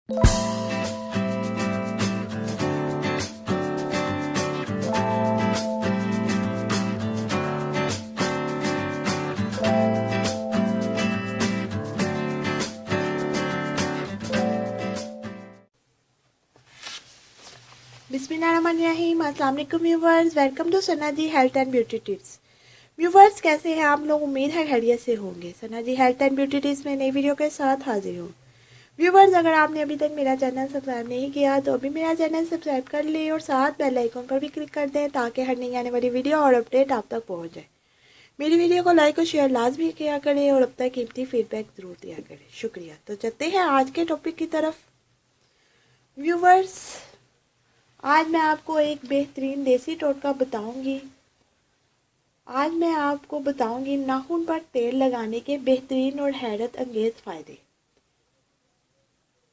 बिस्मिल्लाहिर्रहमानिर्रहीम। अस्सलाम वालेकुम viewers, welcome to Sana ji health and beauty tips. Viewers, कैसे हैं आप लोग? उम्मीद है खैरियत से होंगे। Sana ji health and beauty tips में नई वीडियो के साथ हाजिर हूँ। व्यूवर्स, अगर आपने अभी तक मेरा चैनल सब्सक्राइब नहीं किया तो अभी मेरा चैनल सब्सक्राइब कर लें और साथ बेल आइकन पर भी क्लिक कर दें ताकि हर नई आने वाली वीडियो और अपडेट आप तक पहुँच जाए। मेरी वीडियो को लाइक और शेयर लाजमी किया करें और अब तक कीमती फीडबैक ज़रूर दिया करें। शुक्रिया। तो चलते हैं आज के टॉपिक की तरफ। व्यूवर्स, आज मैं आपको एक बेहतरीन देसी टोटका बताऊंगी। आज मैं आपको बताऊंगी नाखून पर तेल लगाने के बेहतरीन और हैरत अंगेज फ़ायदे।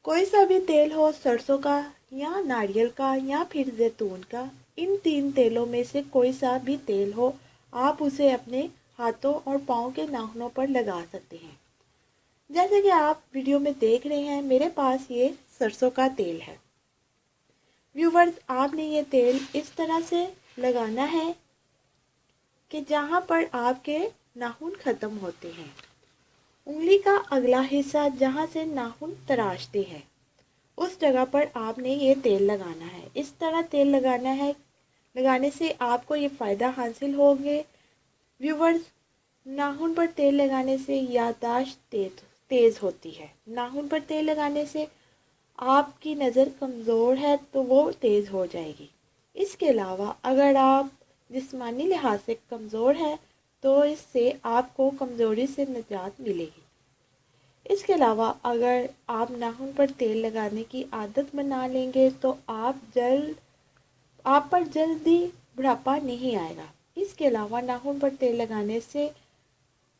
कोई सा भी तेल हो, सरसों का या नारियल का या फिर जैतून का, इन 3 तेलों में से कोई सा भी तेल हो, आप उसे अपने हाथों और पाँव के नाखूनों पर लगा सकते हैं। जैसे कि आप वीडियो में देख रहे हैं, मेरे पास ये सरसों का तेल है। व्यूवर्स, आपने ये तेल इस तरह से लगाना है कि जहाँ पर आपके नाखून ख़त्म होते हैं, उंगली का अगला हिस्सा जहाँ से नाखून तराशते हैं, उस जगह पर आपने ये तेल लगाना है। इस तरह तेल लगाना है। लगाने से आपको ये फ़ायदा हासिल होंगे। व्यूवर्स, नाखून पर तेल लगाने से याददाश्त तेज़ होती है। नाखून पर तेल लगाने से आपकी नज़र कमज़ोर है तो वो तेज़ हो जाएगी। इसके अलावा अगर आप जिस्मानी लिहाज से कमज़ोर है तो इससे आपको कमज़ोरी से निजात मिलेगी। इसके अलावा अगर आप नाखून पर तेल लगाने की आदत बना लेंगे तो आप पर जल्दी बुढ़ापा नहीं आएगा। इसके अलावा नाखून पर तेल लगाने से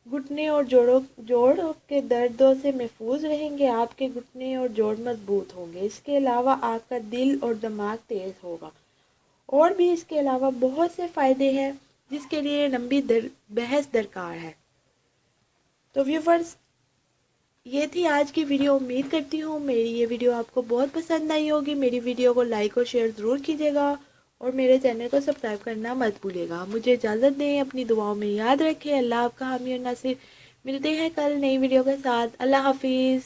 घुटने और जोड़ों के दर्दों से महफूज रहेंगे। आपके घुटने और जोड़ मजबूत होंगे। इसके अलावा आपका दिल और दिमाग तेज़ होगा। और भी इसके अलावा बहुत से फ़ायदे हैं जिसके लिए लंबी बहस दरकार है। तो व्यूवर्स, ये थी आज की वीडियो। उम्मीद करती हूँ मेरी ये वीडियो आपको बहुत पसंद आई होगी। मेरी वीडियो को लाइक और शेयर ज़रूर कीजिएगा और मेरे चैनल को सब्सक्राइब करना मत भूलिएगा। मुझे इजाज़त दें, अपनी दुआओं में याद रखें। अल्लाह आपका हामी और नासिर। मिलते हैं कल नई वीडियो के साथ। अल्लाह हाफिज़।